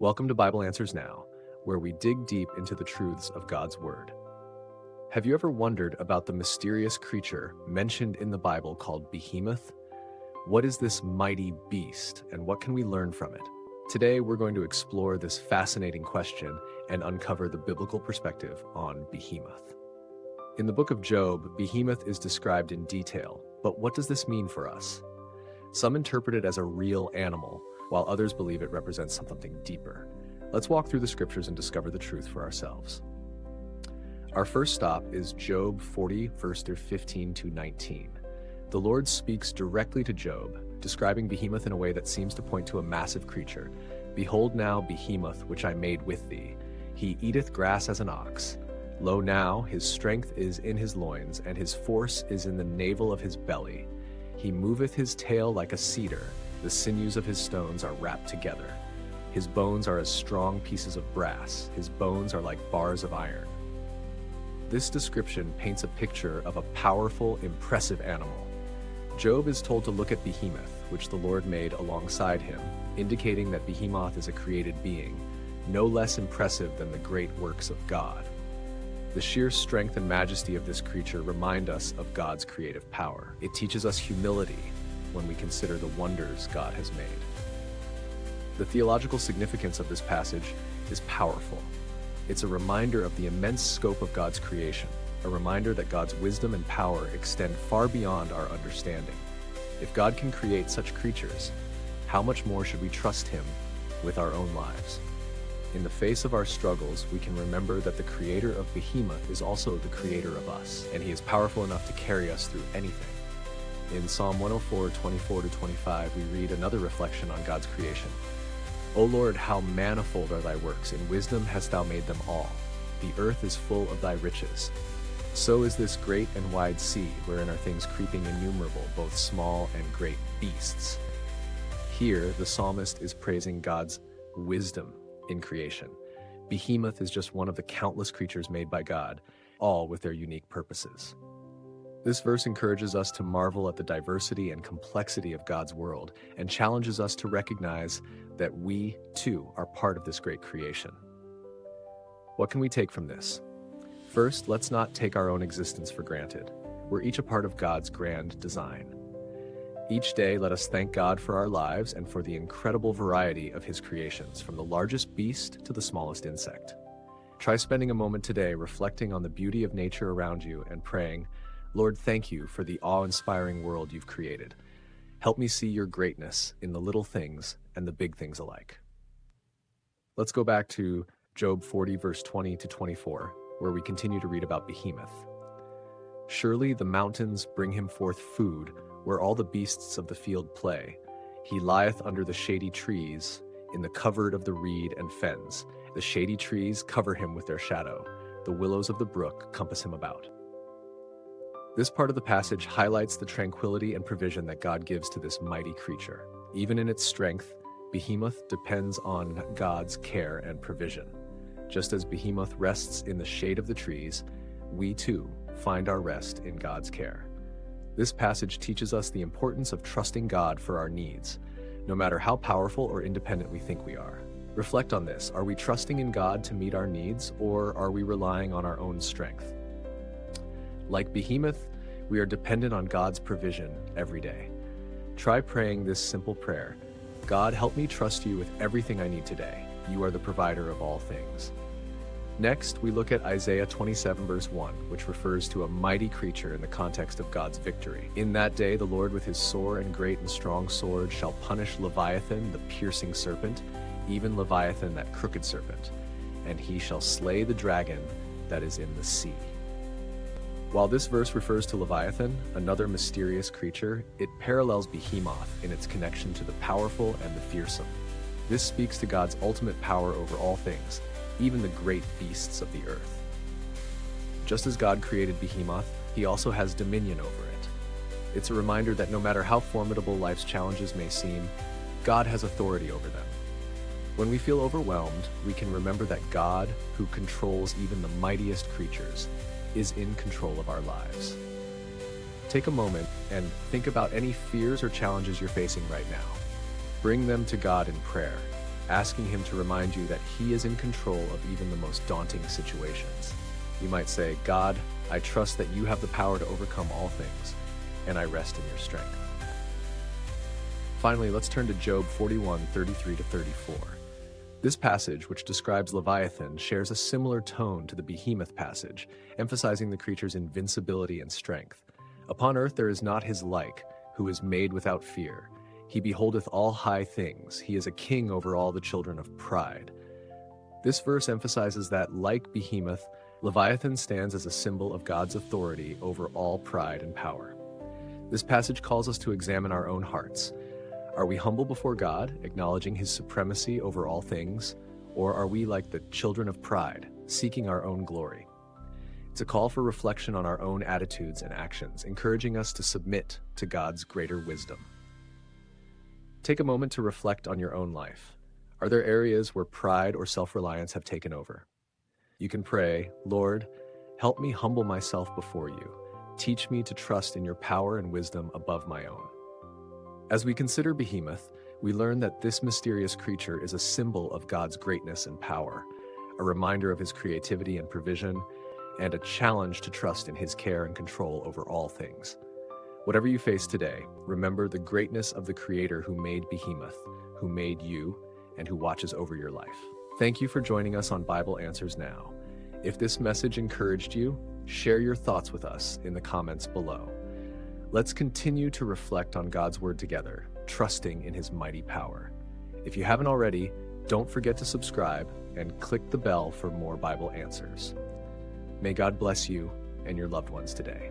Welcome to Bible Answers Now, where we dig deep into the truths of God's Word. Have you ever wondered about the mysterious creature mentioned in the Bible called Behemoth? What is this mighty beast, and what can we learn from it? Today, we're going to explore this fascinating question and uncover the biblical perspective on Behemoth. In the book of Job, Behemoth is described in detail, but what does this mean for us? Some interpret it as a real animal, while others believe it represents something deeper. Let's walk through the scriptures and discover the truth for ourselves. Our first stop is Job 40, verses 15 to 19. The Lord speaks directly to Job, describing Behemoth in a way that seems to point to a massive creature. Behold now Behemoth, which I made with thee. He eateth grass as an ox. Lo now, his strength is in his loins, and his force is in the navel of his belly. He moveth his tail like a cedar. The sinews of his stones are wrapped together. His bones are as strong pieces of brass. His bones are like bars of iron. This description paints a picture of a powerful, impressive animal. Job is told to look at Behemoth, which the Lord made alongside him, indicating that Behemoth is a created being, no less impressive than the great works of God. The sheer strength and majesty of this creature remind us of God's creative power. It teaches us humility when we consider the wonders God has made. The theological significance of this passage is powerful. It's a reminder of the immense scope of God's creation, a reminder that God's wisdom and power extend far beyond our understanding. If God can create such creatures, how much more should we trust Him with our own lives? In the face of our struggles, we can remember that the creator of Behemoth is also the creator of us, and He is powerful enough to carry us through anything. In Psalm 104, 24-25, we read another reflection on God's creation. O Lord, how manifold are thy works, in wisdom hast thou made them all. The earth is full of thy riches. So is this great and wide sea, wherein are things creeping innumerable, both small and great beasts. Here, the psalmist is praising God's wisdom in creation. Behemoth is just one of the countless creatures made by God, all with their unique purposes. This verse encourages us to marvel at the diversity and complexity of God's world and challenges us to recognize that we, too, are part of this great creation. What can we take from this? First, let's not take our own existence for granted. We're each a part of God's grand design. Each day, let us thank God for our lives and for the incredible variety of His creations, from the largest beast to the smallest insect. Try spending a moment today reflecting on the beauty of nature around you and praying, Lord, thank you for the awe-inspiring world you've created. Help me see your greatness in the little things and the big things alike. Let's go back to Job 40, verse 20-24, where we continue to read about Behemoth. Surely the mountains bring him forth food, where all the beasts of the field play. He lieth under the shady trees, in the covert of the reed and fens. The shady trees cover him with their shadow. The willows of the brook compass him about. This part of the passage highlights the tranquility and provision that God gives to this mighty creature. Even in its strength, Behemoth depends on God's care and provision. Just as Behemoth rests in the shade of the trees, we too find our rest in God's care. This passage teaches us the importance of trusting God for our needs, no matter how powerful or independent we think we are. Reflect on this. Are we trusting in God to meet our needs, or are we relying on our own strength? Like Behemoth, we are dependent on God's provision every day. Try praying this simple prayer. God, help me trust you with everything I need today. You are the provider of all things. Next, we look at Isaiah 27, verse 1, which refers to a mighty creature in the context of God's victory. In that day, the Lord with his sore and great and strong sword shall punish Leviathan, the piercing serpent, even Leviathan, that crooked serpent, and he shall slay the dragon that is in the sea. While this verse refers to Leviathan, another mysterious creature, it parallels Behemoth in its connection to the powerful and the fearsome. This speaks to God's ultimate power over all things, even the great beasts of the earth. Just as God created Behemoth, He also has dominion over it. It's a reminder that no matter how formidable life's challenges may seem, God has authority over them. When we feel overwhelmed, we can remember that God, who controls even the mightiest creatures, is in control of our lives. Take a moment and think about any fears or challenges you're facing right now. Bring them to God in prayer. asking him to remind you that he is in control of even the most daunting situations. You might say, God, I trust that you have the power to overcome all things, and I rest in your strength. Finally, let's turn to Job 41:33-34. This passage, which describes Leviathan, shares a similar tone to the Behemoth passage, emphasizing the creature's invincibility and strength. Upon earth there is not his like, who is made without fear. He beholdeth all high things. He is a king over all the children of pride. This verse emphasizes that, like Behemoth, Leviathan stands as a symbol of God's authority over all pride and power. This passage calls us to examine our own hearts. Are we humble before God, acknowledging his supremacy over all things? Or are we like the children of pride, seeking our own glory? It's a call for reflection on our own attitudes and actions, encouraging us to submit to God's greater wisdom. Take a moment to reflect on your own life. Are there areas where pride or self-reliance have taken over? You can pray, Lord, help me humble myself before you. Teach me to trust in your power and wisdom above my own. As we consider Behemoth, we learn that this mysterious creature is a symbol of God's greatness and power, a reminder of his creativity and provision, and a challenge to trust in his care and control over all things. Whatever you face today, remember the greatness of the Creator who made Behemoth, who made you, and who watches over your life. Thank you for joining us on Bible Answers Now. If this message encouraged you, share your thoughts with us in the comments below. Let's continue to reflect on God's Word together, trusting in his mighty power. If you haven't already, don't forget to subscribe and click the bell for more Bible answers. May God bless you and your loved ones today.